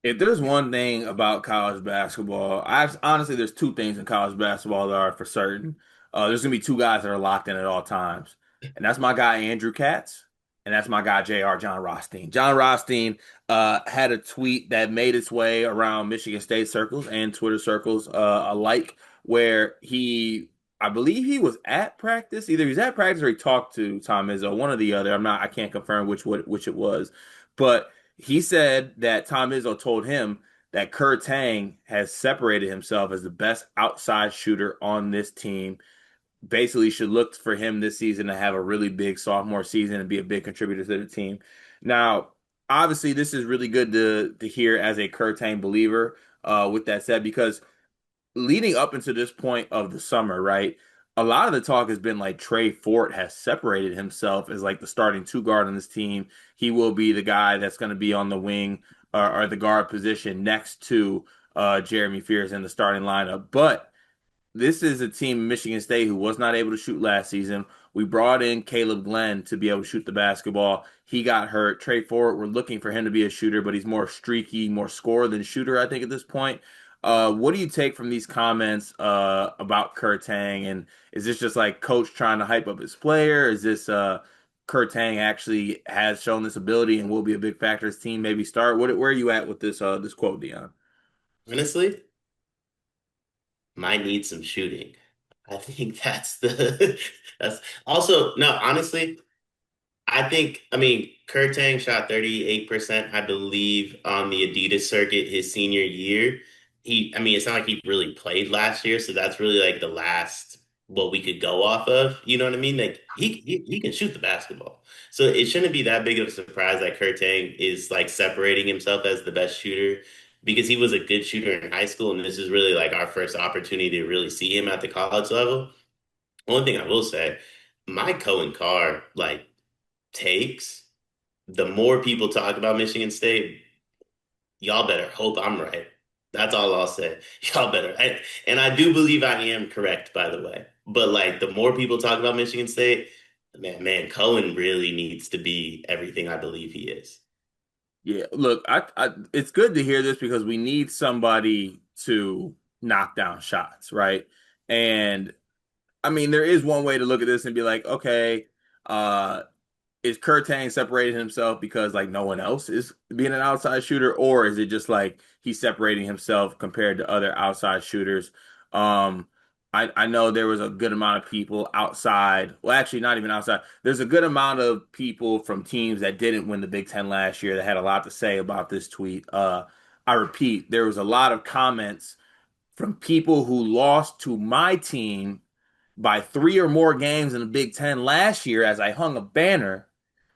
If there's one thing about college basketball, I honestly, there's two things in college basketball that are for certain. There's gonna be two guys that are locked in at all times, and that's my guy Andrew Katz, and that's my guy Jr. John Rothstein. John Rothstein had a tweet that made its way around Michigan State circles and Twitter circles alike, where I believe he was at practice. Either he was at practice or he talked to Tom Izzo, one or the other. I can't confirm which it was, but. He said that Tom Izzo told him that Kur Teng has separated himself as the best outside shooter on this team. Basically, should look for him this season to have a really big sophomore season and be a big contributor to the team. Now, obviously, this is really good to hear as a Kur Teng believer. With that said, because leading up into this point of the summer, right? A lot of the talk has been like Trey Fort has separated himself as like the starting two guard on this team. He will be the guy that's going to be on the wing or the guard position next to Jeremy Fears in the starting lineup. But this is a team, Michigan State, who was not able to shoot last season. We brought in Caleb Glenn to be able to shoot the basketball. He got hurt. Trey Ford, we're looking for him to be a shooter, but he's more streaky, more scorer than shooter, I think, at this point. What do you take from these comments about Kur Teng? And is this just like coach trying to hype up his player? Is this Kur Teng actually has shown this ability and will be a big factor as team maybe start? Where are you at with this quote, Dion? Honestly, might need some shooting. I think that's the that's also no, honestly, Kur Tang shot 38%, I believe, on the Adidas circuit his senior year. It's not like he really played last year, so that's really like the last what we could go off of. You know what I mean? Like he can shoot the basketball. So it shouldn't be that big of a surprise that Kur Tang is like separating himself as the best shooter because he was a good shooter in high school, and this is really like our first opportunity to really see him at the college level. One thing I will say, my Cohen Carr like takes, the more people talk about Michigan State, y'all better hope I'm right. That's all I'll say. Y'all better. And I do believe I am correct, by the way. But like the more people talk about Michigan State, man, Cohen really needs to be everything I believe he is. Yeah, look, it's good to hear this because we need somebody to knock down shots, right? And I mean, there is one way to look at this and be like, okay, uh, is Kur Tang separating himself because like no one else is being an outside shooter, or is it just like he's separating himself compared to other outside shooters? Um, I know there was a good amount of people outside. Well, actually, not even outside. There's a good amount of people from teams that didn't win the Big Ten last year that had a lot to say about this tweet. I repeat, there was a lot of comments from people who lost to my team by three or more games in the Big Ten last year as I hung a banner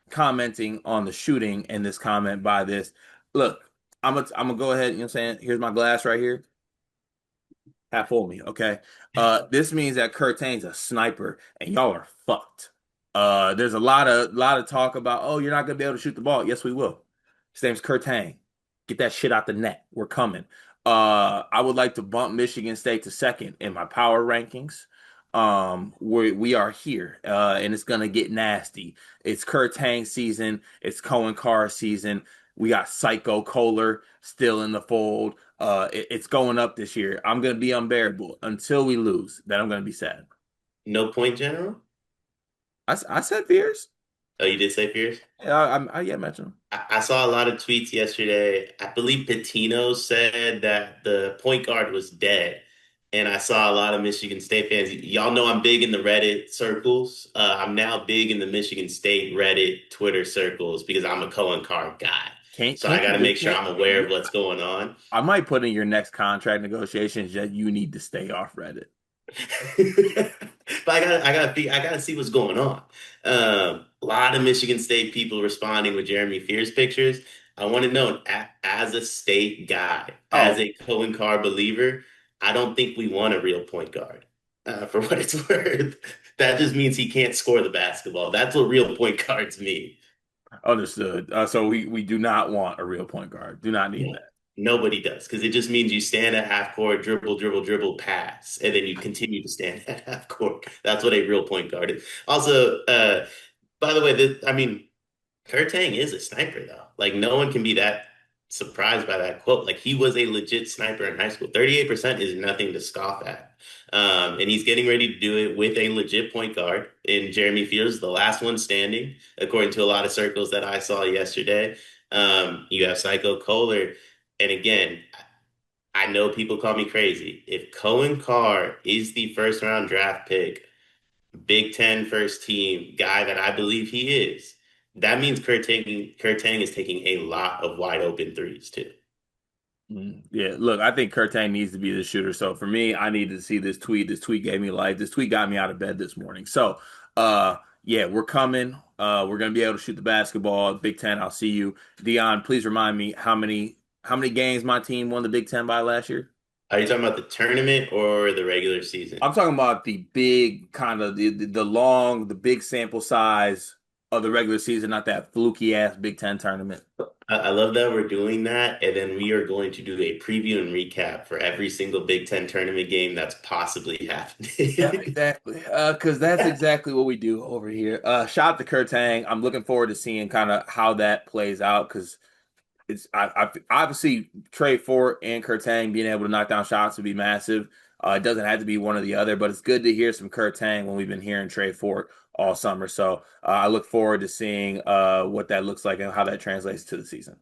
commenting on the shooting and this comment by this. Look, I'm gonna go ahead, you know what I'm saying? Here's my glass right here. Half full me, okay? This means that Kur Tang's a sniper and y'all are fucked. There's a lot of talk about, oh, you're not gonna be able to shoot the ball. Yes, we will. His name's Kur Tang. Get that shit out the net. We're coming. I would like to bump Michigan State to second in my power rankings. We are here, and it's gonna get nasty. It's Kur Tang season. It's Cohen Carr season. We got Psycho Kohler still in the fold. It's going up this year. I'm gonna be unbearable until we lose. Then I'm gonna be sad. No point, General? I said fears. Oh, you did say Fierce? Yeah, yeah, I mentioned him. I saw a lot of tweets yesterday. I believe Pitino said that the point guard was dead. And I saw a lot of Michigan State fans. Y'all know I'm big in the Reddit circles. I'm now big in the Michigan State Reddit Twitter circles because I'm a Cohen Carr guy. Can't So I can't got you to just make sure can't? I'm aware of what's going on. I might put in your next contract negotiations that you need to stay off Reddit. But I gotta see what's going on. A lot of Michigan State people responding with Jeremy Fears pictures. I want to know, as a state guy, as Oh, a Cohen Carr believer, I don't think we want a real point guard. For what it's worth, that just means he can't score the basketball. That's what real point guards mean. understood. So we do not want a real point guard. Do not need Yeah. that. Nobody does because it just means you stand at half court, dribble, dribble, dribble, pass, and then you continue to stand at half court. That's what a real point guard is. Also, by the way, Kur Tang is a sniper though. Like no one can be that. surprised by that quote. Like he was a legit sniper in high school. 38% is nothing to scoff at. And he's getting ready to do it with a legit point guard in Jeremy Fields, the last one standing, according to a lot of circles that I saw yesterday. You have Psycho Kohler. And again, I know people call me crazy. If Cohen Carr is the first round draft pick, Big Ten first team guy that I believe he is, that means Kur Teng is taking a lot of wide open threes too. Yeah, look, I think Kur Teng needs to be the shooter. So for me, I needed to see this tweet. This tweet gave me life. This tweet got me out of bed this morning. So, yeah, we're coming. We're gonna be able to shoot the basketball. Big Ten, I'll see you. Dion, please remind me how many games my team won the Big Ten by last year? Are you talking about the tournament or the regular season? I'm talking about the big kind of the long, the big sample size of the regular season, not that fluky ass Big Ten tournament. I love that we're doing that, and then we are going to do a preview and recap for every single Big Ten tournament game that's possibly Yeah, happening. exactly. Because that's exactly what we do over here. Shout out to Kur Tang. I'm looking forward to seeing kind of how that plays out because I obviously Trey Fort and Kur Tang being able to knock down shots would be massive. It doesn't have to be one or the other, but it's good to hear some Kur Tang when we've been hearing Trey Fort all summer. So I look forward to seeing what that looks like and how that translates to the season.